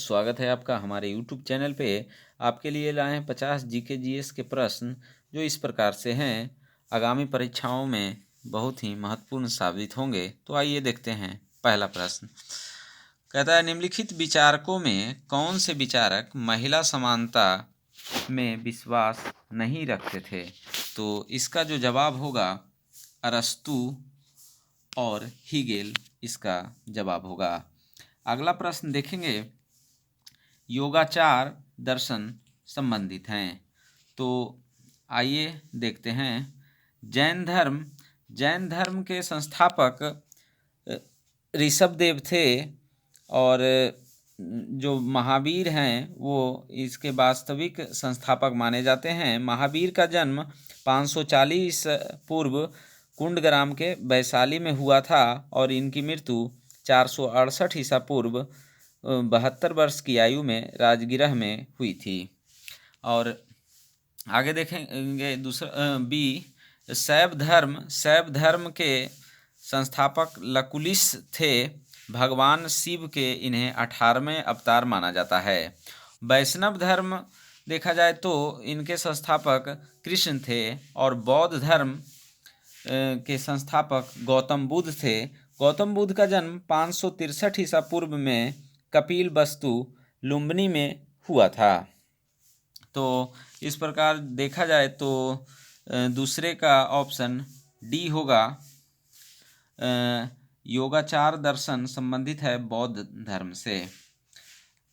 स्वागत है आपका हमारे यूट्यूब चैनल पे। आपके लिए लाए हैं 50 जीके जीएस के प्रश्न जो इस प्रकार से हैं, आगामी परीक्षाओं में बहुत ही महत्वपूर्ण साबित होंगे। तो आइए देखते हैं। पहला प्रश्न कहता है, निम्नलिखित विचारकों में कौन से विचारक महिला समानता में विश्वास नहीं रखते थे? तो इसका जो जवाब होगा अरस्तु और हीगेल इसका जवाब होगा। अगला प्रश्न देखेंगे, योगाचार दर्शन संबंधित हैं। तो आइए देखते हैं। जैन धर्म के संस्थापक ऋषभदेव थे और जो महावीर हैं वो इसके वास्तविक संस्थापक माने जाते हैं। महावीर का जन्म 540 पूर्व कुंडग्राम के वैशाली में हुआ था और इनकी मृत्यु 468 ईसा पूर्व 72 वर्ष की आयु में राजगृह में हुई थी। और आगे देखेंगे दूसरा बी, शैव धर्म के संस्थापक लकुलिस थे। भगवान शिव के इन्हें 18वें अवतार माना जाता है। वैष्णव धर्म देखा जाए तो इनके संस्थापक कृष्ण थे और बौद्ध धर्म के संस्थापक गौतम बुद्ध थे। गौतम बुद्ध का जन्म 563 ईसा पूर्व में कपिल वस्तु लुम्बिनी में हुआ था। तो इस प्रकार देखा जाए तो दूसरे का ऑप्शन डी होगा। योगाचार दर्शन संबंधित है बौद्ध धर्म से।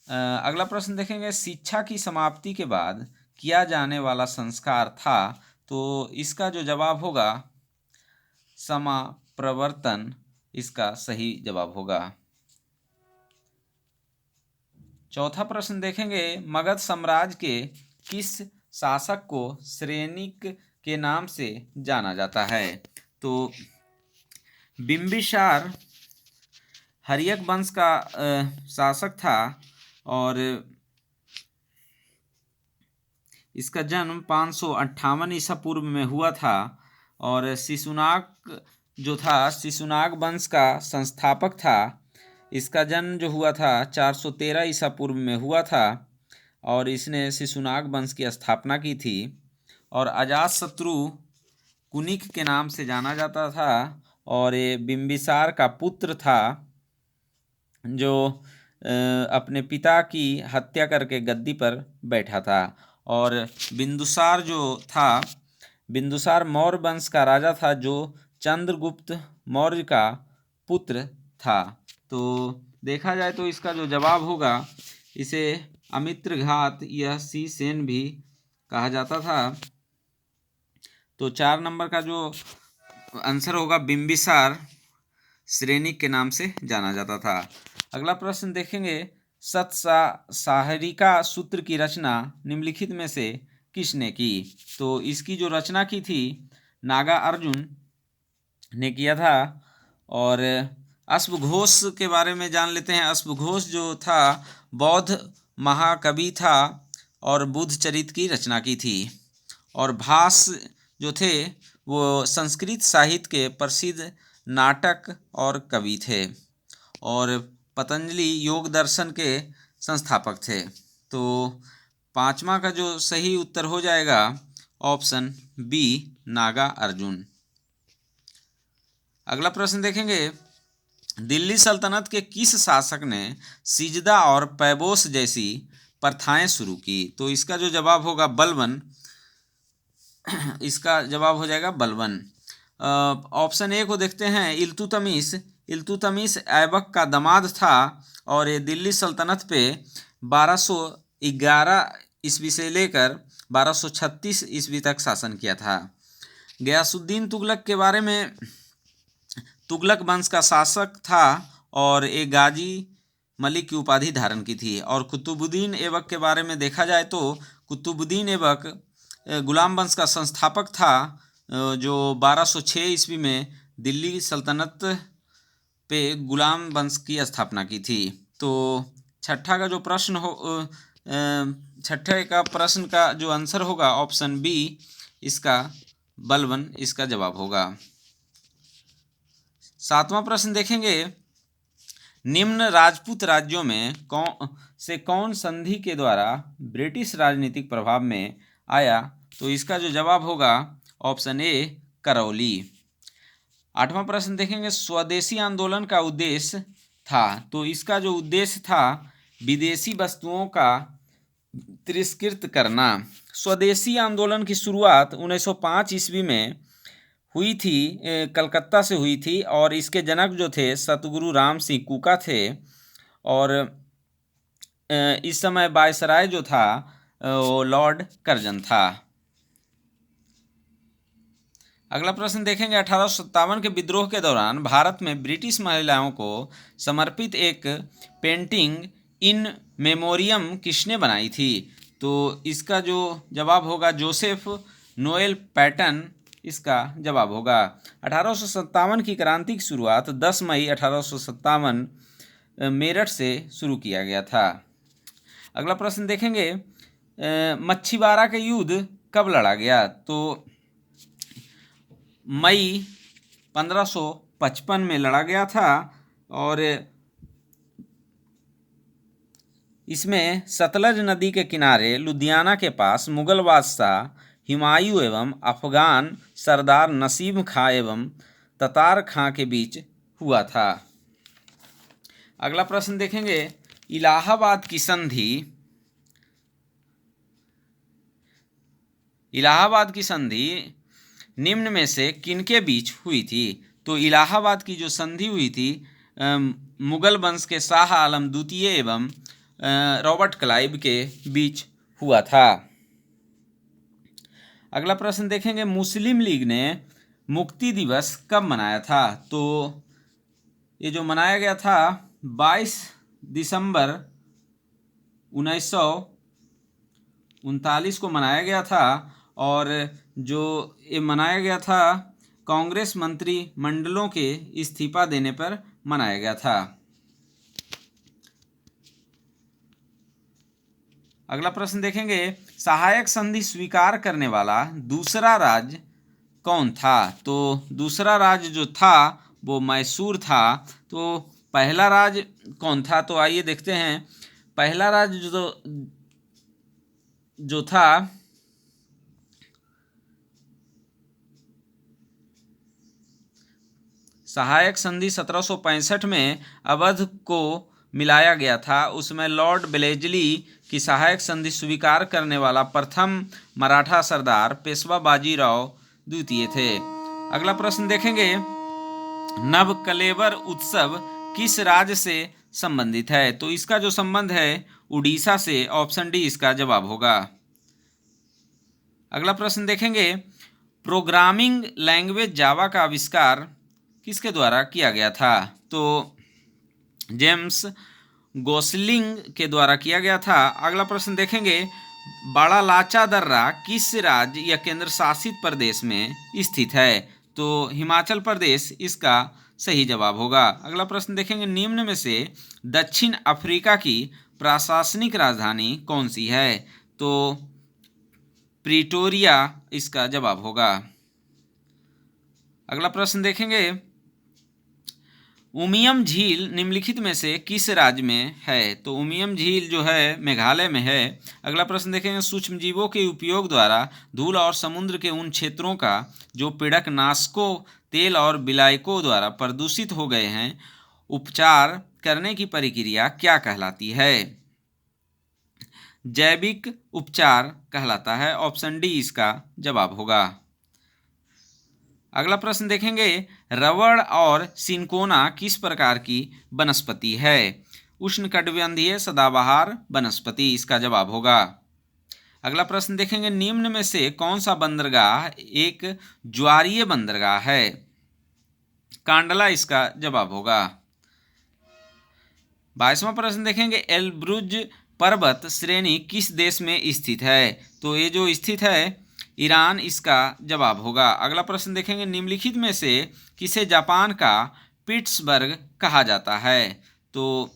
अगला प्रश्न देखेंगे, शिक्षा की समाप्ति के बाद किया जाने वाला संस्कार था। तो इसका जो जवाब होगा समाप्रवर्तन इसका सही जवाब होगा। चौथा प्रश्न देखेंगे, मगध साम्राज्य के किस शासक को श्रेनिक के नाम से जाना जाता है? तो बिंबिसार हर्यक वंश का शासक था और इसका जन्म 558 ईसा पूर्व में हुआ था। और शिशुनाग जो था शिशुनाग वंश का संस्थापक था। इसका जन्म जो हुआ था 413 ईसा पूर्व में हुआ था और इसने शिशुनाग वंश की स्थापना की थी। और अजातशत्रु कुनिक के नाम से जाना जाता था और ये बिंबिसार का पुत्र था जो अपने पिता की हत्या करके गद्दी पर बैठा था। और बिंदुसार जो था, बिंदुसार मौर्य वंश का राजा था जो चंद्रगुप्त मौर्य का पुत्र था। तो देखा जाए तो इसका जो जवाब होगा, इसे अमित्रघात या शीसेन भी कहा जाता था। तो 4 नंबर का जो आंसर होगा बिंबिसार श्रेनिक के नाम से जाना जाता था। अगला प्रश्न देखेंगे, सतसाहरिका सूत्र की रचना निम्नलिखित में से किसने की? तो इसकी जो रचना की थी नागा अर्जुन ने किया था। और अश्वघोष के बारे में जान लेते हैं। अश्वघोष जो था बौद्ध महाकवि था और बुद्ध चरित्र की रचना की थी। और भास जो थे वो संस्कृत साहित्य के प्रसिद्ध नाटक और कवि थे और पतंजलि योग दर्शन के संस्थापक थे। तो 5वां का जो सही उत्तर हो जाएगा ऑप्शन बी, नागा अर्जुन। अगला प्रश्न देखेंगे, दिल्ली सल्तनत के किस शासक ने सिजदा और पैबोस जैसी प्रथाएं शुरू की? तो इसका जो जवाब होगा बलबन। इसका जवाब हो जाएगा बलबन। ऑप्शन ए को देखते हैं, इल्तुतमिश ऐबक का दामाद था और ये दिल्ली सल्तनत पे 1211 ईस्वी से लेकर 1236 ईस्वी तक शासन किया था। गयासुद्दीन तुगलक के बारे में, तुगलक वंश का शासक था और एक गाजी मलिक की उपाधि धारण की थी। और कुतुबुद्दीन ऐबक के बारे में देखा जाए तो कुतुबुद्दीन ऐबक गुलाम वंश का संस्थापक था जो 1206 ईस्वी में दिल्ली सल्तनत पे गुलाम वंश की स्थापना की थी। तो छठा का जो प्रश्न हो छठे का प्रश्न का जो आंसर होगा ऑप्शन बी, इसका बलबन इसका जवाब होगा। 7वां प्रश्न देखेंगे, निम्न राजपूत राज्यों में कौन संधि के द्वारा ब्रिटिश राजनीतिक प्रभाव में आया? तो इसका जो जवाब होगा ऑप्शन ए करौली। 8वां प्रश्न देखेंगे, स्वदेशी आंदोलन का उद्देश्य था। तो इसका जो उद्देश्य था विदेशी वस्तुओं का तिरस्कृत करना। स्वदेशी आंदोलन की शुरुआत 1905 ईस्वी में हुई थी, कलकत्ता से हुई थी, और इसके जनक जो थे सतगुरु राम सिंह कुका थे, और इस समय वायसराय जो था वो लॉर्ड कर्जन था। अगला प्रश्न देखेंगे, 1857 के विद्रोह के दौरान भारत में ब्रिटिश महिलाओं को समर्पित एक पेंटिंग इन मेमोरियम किसने बनाई थी? तो इसका जो जवाब होगा जोसेफ नोएल पैटन इसका जवाब होगा। 1857 की क्रांति की शुरुआत 10 मई 1857 मेरठ से शुरू किया गया था। अगला प्रश्न देखेंगे, मच्छीवाड़ा का युद्ध कब लड़ा गया? तो मई 1555 में लड़ा गया था, और इसमें सतलज नदी के किनारे लुधियाना के पास मुगल बादशाह हुमायूं एवं अफगान सरदार नसीब खां एवं ततार खां के बीच हुआ था। अगला प्रश्न देखेंगे, इलाहाबाद की संधि निम्न में से किनके बीच हुई थी? तो इलाहाबाद की जो संधि हुई थी मुगल वंश के शाह आलम द्वितीय एवं रॉबर्ट क्लाइव के बीच हुआ था। अगला प्रश्न देखेंगे, मुस्लिम लीग ने मुक्ति दिवस कब मनाया था? तो ये जो मनाया गया था 22 दिसंबर 1939 को मनाया गया था, और जो ये मनाया गया था कांग्रेस मंत्री मंडलों के इस्तीफा देने पर मनाया गया था। अगला प्रश्न देखेंगे, सहायक संधि स्वीकार करने वाला दूसरा राज्य कौन था? तो दूसरा राज्य जो था वो मैसूर था। तो पहला राज्य कौन था? तो आइए देखते हैं। पहला राज्य जो था सहायक संधि 1765 में अवध को मिलाया गया था। उसमें लॉर्ड वेलेस्ली की सहायक संधि स्वीकार करने वाला प्रथम मराठा सरदार पेशवा बाजीराव द्वितीय थे। अगला प्रश्न देखेंगे, नवकलेवर उत्सव किस राज्य से संबंधित है? तो इसका जो संबंध है उड़ीसा से। ऑप्शन डी इसका जवाब होगा। अगला प्रश्न देखेंगे, प्रोग्रामिंग लैंग्वेज जावा का आविष्कार किसके द्वारा किया गया था? तो जेम्स गोसलिंग के द्वारा किया गया था। अगला प्रश्न देखेंगे, बड़ा लाचा दर्रा किस राज्य या केंद्र शासित प्रदेश में स्थित है? तो हिमाचल प्रदेश इसका सही जवाब होगा। अगला प्रश्न देखेंगे, निम्न में से दक्षिण अफ्रीका की प्रशासनिक राजधानी कौन सी है? तो प्रिटोरिया इसका जवाब होगा। अगला प्रश्न देखेंगे, उमियम झील निम्नलिखित में से किस राज्य में है? तो उमियम झील जो है मेघालय में है। अगला प्रश्न देखेंगे, सूक्ष्मजीवों के उपयोग द्वारा धूल और समुद्र के उन क्षेत्रों का जो पीड़क नाशकों, तेल और विलायकों द्वारा प्रदूषित हो गए हैं, उपचार करने की प्रक्रिया क्या कहलाती है? जैविक उपचार कहलाता है। ऑप्शन डी इसका जवाब होगा। अगला प्रश्न देखेंगे, रबड़ और सिनकोना किस प्रकार की वनस्पति है? उष्णकटिबंधीय सदाबहार वनस्पति इसका जवाब होगा। अगला प्रश्न देखेंगे, निम्न में से कौन सा बंदरगाह एक ज्वारीय बंदरगाह है? कांडला इसका जवाब होगा। 22वां प्रश्न देखेंगे, एल्ब्रुज पर्वत श्रेणी किस देश में स्थित है? तो ये जो स्थित है ईरान इसका जवाब होगा। अगला प्रश्न देखेंगे, निम्नलिखित में से किसे जापान का पिट्सबर्ग कहा जाता है? तो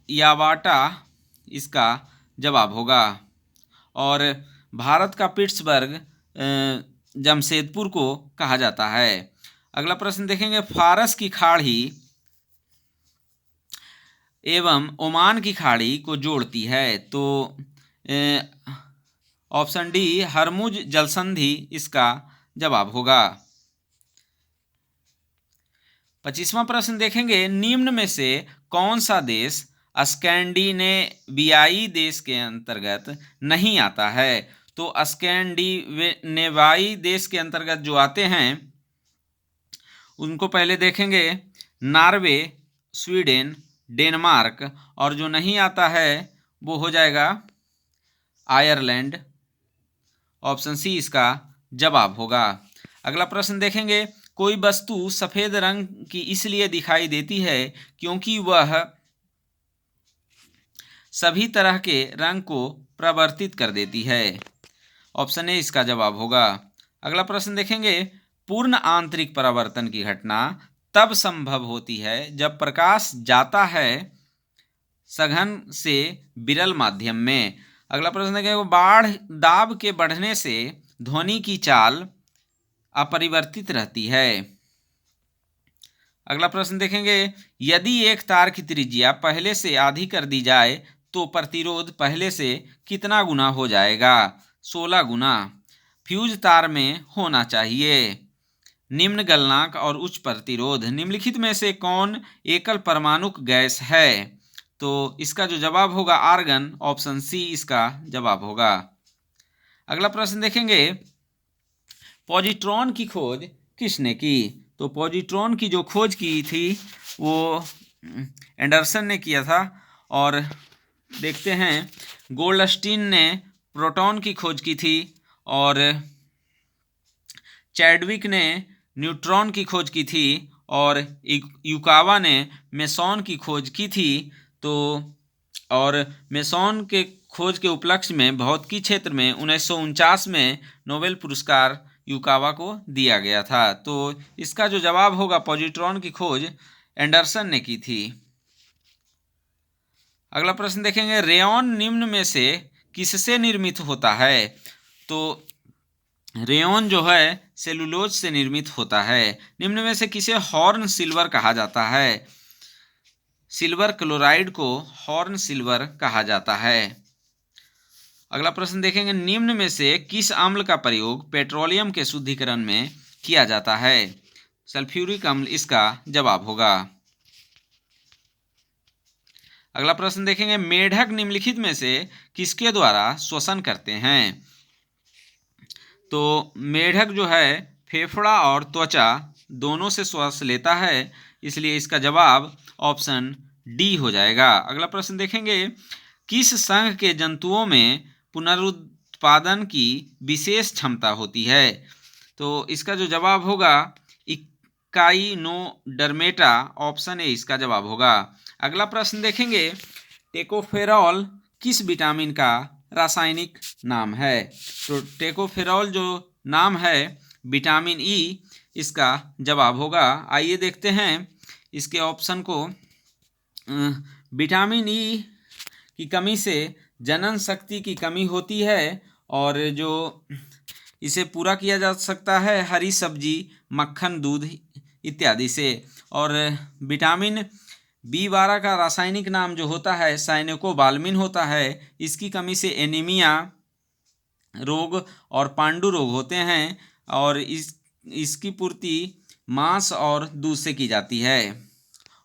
यावाटा इसका जवाब होगा। और भारत का पिट्सबर्ग जमशेदपुर को कहा जाता है। अगला प्रश्न देखेंगे, फारस की खाड़ी एवं ओमान की खाड़ी को जोड़ती है। तो ऑप्शन डी हरमुज जलसंधि इसका जवाब होगा। 25वां प्रश्न देखेंगे, निम्न में से कौन सा देश स्कैंडिनेवियाई देश के अंतर्गत नहीं आता है। तो स्कैंडिनेवियाई देश के अंतर्गत जो आते हैं उनको पहले देखेंगे, नॉर्वे, स्वीडन, डेनमार्क, और जो नहीं आता है वो हो जाएगा आयरलैंड। ऑप्शन सी इसका जवाब होगा। अगला प्रश्न देखेंगे, कोई वस्तु सफेद रंग की इसलिए दिखाई देती है क्योंकि वह सभी तरह के रंग को प्रवर्तित कर देती है। ऑप्शन ए इसका जवाब होगा। अगला प्रश्न देखेंगे, पूर्ण आंतरिक परावर्तन की घटना तब संभव होती है जब प्रकाश जाता है सघन से विरल माध्यम में। अगला प्रश्न देखेंगे, बाढ़ दाब के बढ़ने से ध्वनि की चाल अपरिवर्तित रहती है। अगला प्रश्न देखेंगे, यदि एक तार की त्रिज्या पहले से आधी कर दी जाए तो प्रतिरोध पहले से कितना गुना हो जाएगा। 16 गुना। फ्यूज तार में होना चाहिए। निम्न गलनांक और उच्च प्रतिरोध, निम्नलिखित में से कौन एकल परमाणुक गैस है। तो इसका जो जवाब होगा आर्गन। ऑप्शन सी इसका जवाब होगा। अगला प्रश्न देखेंगे, पॉजिट्रॉन की खोज किसने की। तो पॉजिट्रॉन की जो खोज की थी वो एंडरसन ने किया था। और देखते हैं, गोल्डस्टीन ने प्रोटॉन की खोज की थी और चैडविक ने न्यूट्रॉन की खोज की थी और युकावा ने मेसॉन की खोज की थी। तो और मेसॉन के खोज के उपलक्ष्य में भौतिकी क्षेत्र में 1949 में नोबेल पुरस्कार युकावा को दिया गया था। तो इसका जो जवाब होगा, पॉजिट्रॉन की खोज एंडरसन ने की थी। अगला प्रश्न देखेंगे, रेयॉन निम्न में से किससे निर्मित होता है। तो रेयॉन जो है सेलुलोज से निर्मित होता है। निम्न में से किसे हॉर्न सिल्वर कहा जाता है। सिल्वर क्लोराइड को हॉर्न सिल्वर कहा जाता है। अगला प्रश्न देखेंगे, निम्न में से किस अम्ल का प्रयोग पेट्रोलियम के शुद्धिकरण में किया जाता है। सल्फ्यूरिक अम्ल इसका जवाब होगा। अगला प्रश्न देखेंगे, मेढक निम्नलिखित में से किसके द्वारा श्वसन करते हैं। तो मेढक जो है फेफड़ा और त्वचा दोनों से श्वास लेता है, इसलिए इसका जवाब ऑप्शन डी हो जाएगा। अगला प्रश्न देखेंगे, किस संघ के जंतुओं में पुनरुत्पादन की विशेष क्षमता होती है। तो इसका जो जवाब होगा इकाइनोडर्मेटा। ऑप्शन ए इसका जवाब होगा। अगला प्रश्न देखेंगे, टेकोफेरॉल किस विटामिन का रासायनिक नाम है। तो टेकोफेरॉल जो नाम है विटामिन ई, इसका जवाब होगा। आइए देखते हैं इसके ऑप्शन को। विटामिन ई की कमी से जनन शक्ति की कमी होती है और जो इसे पूरा किया जा सकता है हरी सब्जी, मक्खन, दूध इत्यादि से। और विटामिन B12 का रासायनिक नाम जो होता है साइनोकोबाल्मिन होता है। इसकी कमी से एनीमिया रोग और पांडु रोग होते हैं और इसकी पूर्ति मांस और दूध से की जाती है।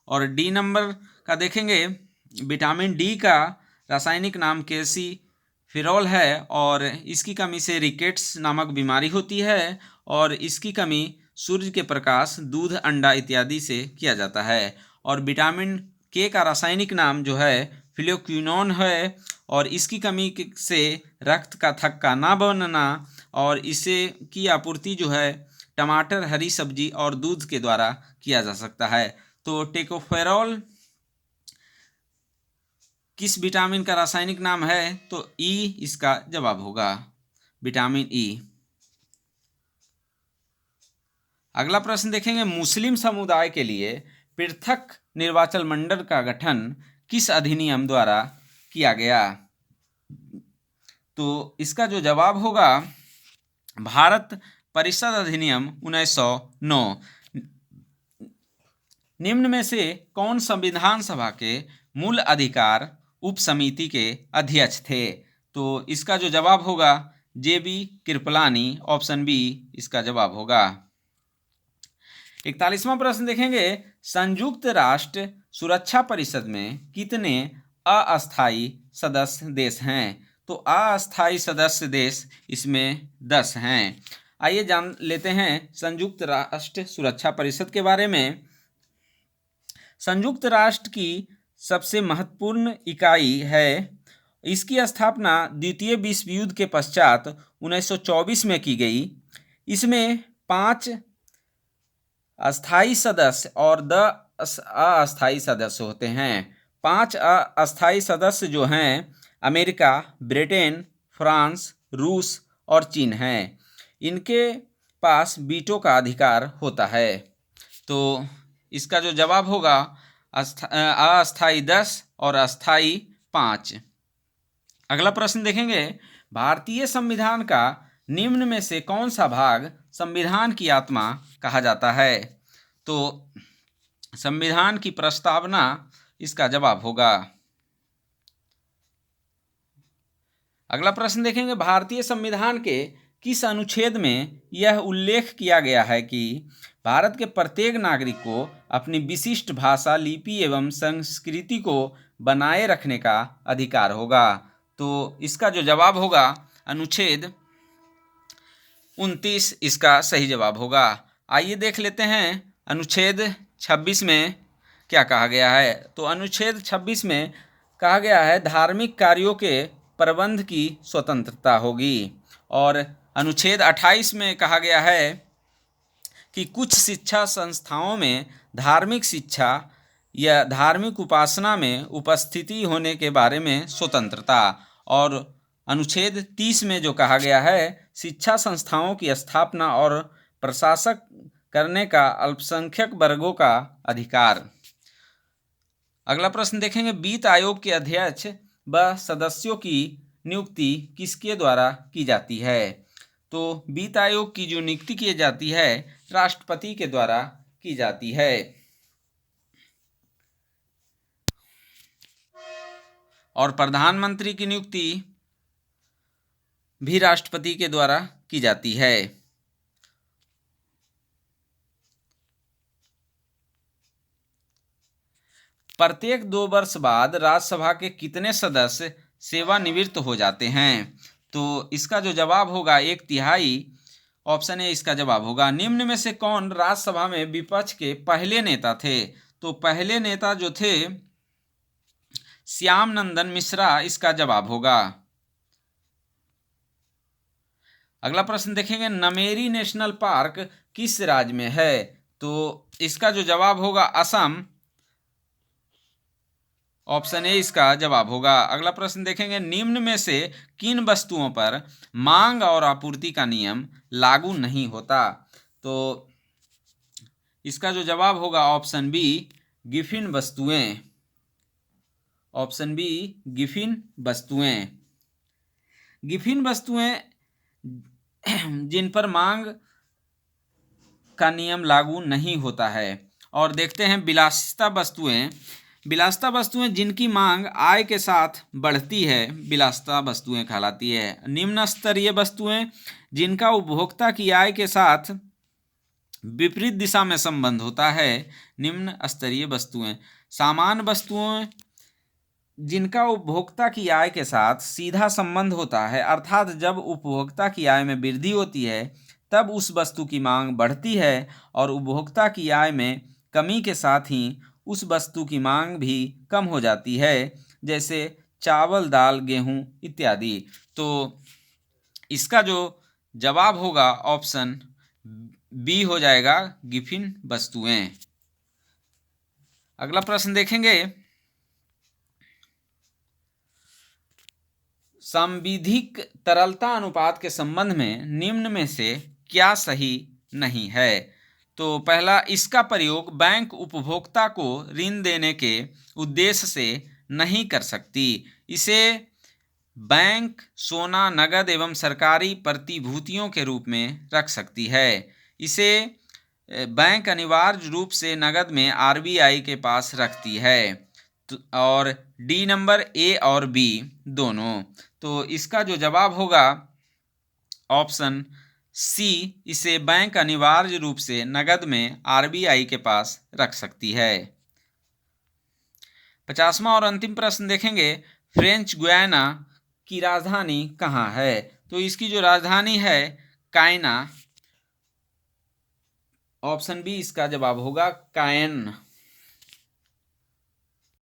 और डी नंबर का देखेंगे, विटामिन डी का रासायनिक नाम कैल्सीफेरॉल है और इसकी कमी से रिकेट्स नामक बीमारी होती है और इसकी कमी सूर्य के प्रकाश, दूध, अंडा इत्यादि से किया जाता है। और विटामिन के का रासायनिक नाम जो है फ्लोक्विनोन है और इसकी कमी से रक्त का थक्का ना बनना और इसे की आपूर्ति जो है टमाटर, हरी सब्जी और दूध के द्वारा किया जा सकता है। तो टेकोफेरॉल किस विटामिन का रासायनिक नाम है। तो ई इसका जवाब होगा, विटामिन ई। अगला प्रश्न देखेंगे, मुस्लिम समुदाय के लिए पृथक निर्वाचन मंडल का गठन किस अधिनियम द्वारा किया गया। तो इसका जो जवाब होगा भारत परिषद अधिनियम 1909। निम्न में से कौन संविधान सभा के मूल अधिकार उप समिति के अध्यक्ष थे? तो इसका जो जवाब होगा JB कृपलानी, ऑप्शन बी इसका जवाब होगा। 41वां प्रश्न देखेंगे, संयुक्त राष्ट्र सुरक्षा परिषद में कितने अस्थायी सदस्य देश हैं? तो अस्थायी सदस्य देश इसमें 10 हैं। आइए जान लेते हैं संयुक्त राष्ट्र सुरक्षा परिषद के बारे में। संयुक्त राष्ट्र की सबसे महत्वपूर्ण इकाई है। इसकी स्थापना द्वितीय विश्व युद्ध के पश्चात 1924 में की गई। इसमें 5 अस्थायी सदस्य और 10 अस्थायी सदस्य होते हैं। 5 अस्थायी सदस्य जो हैं अमेरिका, ब्रिटेन, फ्रांस, रूस और चीन हैं। इनके पास वीटो का अधिकार होता है। तो इसका जो जवाब होगा अस्थायी 10 और अस्थायी 5। अगला प्रश्न देखेंगे, भारतीय संविधान का निम्न में से कौन सा भाग संविधान की आत्मा कहा जाता है? तो संविधान की प्रस्तावना इसका जवाब होगा। अगला प्रश्न देखेंगे, भारतीय संविधान के किस अनुच्छेद में यह उल्लेख किया गया है कि भारत के प्रत्येक नागरिक को अपनी विशिष्ट भाषा, लिपि एवं संस्कृति को बनाए रखने का अधिकार होगा? तो इसका जो जवाब होगा अनुच्छेद 29 इसका सही जवाब होगा। आइए देख लेते हैं अनुच्छेद 26 में क्या कहा गया है। तो अनुच्छेद 26 में कहा गया है धार्मिक कार्यों के प्रबंध की स्वतंत्रता होगी। और अनुच्छेद 28 में कहा गया है कि कुछ शिक्षा संस्थाओं में धार्मिक शिक्षा या धार्मिक उपासना में उपस्थिति होने के बारे में स्वतंत्रता। और अनुच्छेद 30 में जो कहा गया है शिक्षा संस्थाओं की स्थापना और प्रशासक करने का अल्पसंख्यक वर्गों का अधिकार। अगला प्रश्न देखेंगे, वित्त आयोग के अध्यक्ष व सदस्यों की नियुक्ति किसके द्वारा की जाती है? तो वित्त आयोग की जो नियुक्ति की जाती है राष्ट्रपति के द्वारा की जाती है। और प्रधानमंत्री की नियुक्ति भी राष्ट्रपति के द्वारा की जाती है। प्रत्येक 2 वर्ष बाद राज्यसभा के कितने सदस्य सेवानिवृत्त हो जाते हैं? तो इसका जो जवाब होगा 1/3, ऑप्शन ए इसका जवाब होगा। निम्न में से कौन राज्यसभा में विपक्ष के पहले नेता थे? तो पहले नेता जो थे श्याम नंदन मिश्रा, इसका जवाब होगा। अगला प्रश्न देखेंगे, नमेरी नेशनल पार्क किस राज्य में है? तो इसका जो जवाब होगा असम, ऑप्शन ए इसका जवाब होगा। अगला प्रश्न देखेंगे, निम्न में से किन वस्तुओं पर मांग और आपूर्ति का नियम लागू नहीं होता? तो इसका जो जवाब होगा ऑप्शन बी गिफिन वस्तुएं, ऑप्शन बी गिफिन वस्तुएं। गिफिन वस्तुएं जिन पर मांग का नियम लागू नहीं होता है। और देखते हैं विलासिता वस्तुएं। विलासिता वस्तुएं जिनकी मांग आय के साथ बढ़ती है विलासिता वस्तुएं कहलाती है। निम्न स्तरीय वस्तुएं जिनका उपभोक्ता की आय के साथ विपरीत दिशा में संबंध होता है निम्न स्तरीय वस्तुएं। सामान्य वस्तुएं जिनका उपभोक्ता की आय के साथ सीधा संबंध होता है, अर्थात जब उपभोक्ता की आय में वृद्धि होती है तब उस वस्तु की मांग बढ़ती है और उपभोक्ता की आय में कमी के साथ ही उस वस्तु की मांग भी कम हो जाती है, जैसे चावल, दाल, गेहूं इत्यादि। तो इसका जो जवाब होगा ऑप्शन बी हो जाएगा, गिफिन वस्तुएं। अगला प्रश्न देखेंगे, संविधिक तरलता अनुपात के संबंध में निम्न में से क्या सही नहीं है? तो पहला, इसका प्रयोग बैंक उपभोक्ता को ऋण देने के उद्देश्य से नहीं कर सकती। इसे बैंक सोना, नगद एवं सरकारी प्रतिभूतियों के रूप में रख सकती है। इसे बैंक अनिवार्य रूप से नकद में आरबीआई के पास रखती है। और डी नंबर, ए और बी दोनों। तो इसका जो जवाब होगा ऑप्शन सी, इसे बैंक अनिवार्य रूप से नकद में आरबीआई के पास रख सकती है। 50वां और अंतिम प्रश्न देखेंगे, फ्रेंच गुयाना की राजधानी कहाँ है? तो इसकी जो राजधानी है कायना, ऑप्शन बी इसका जवाब होगा कायन।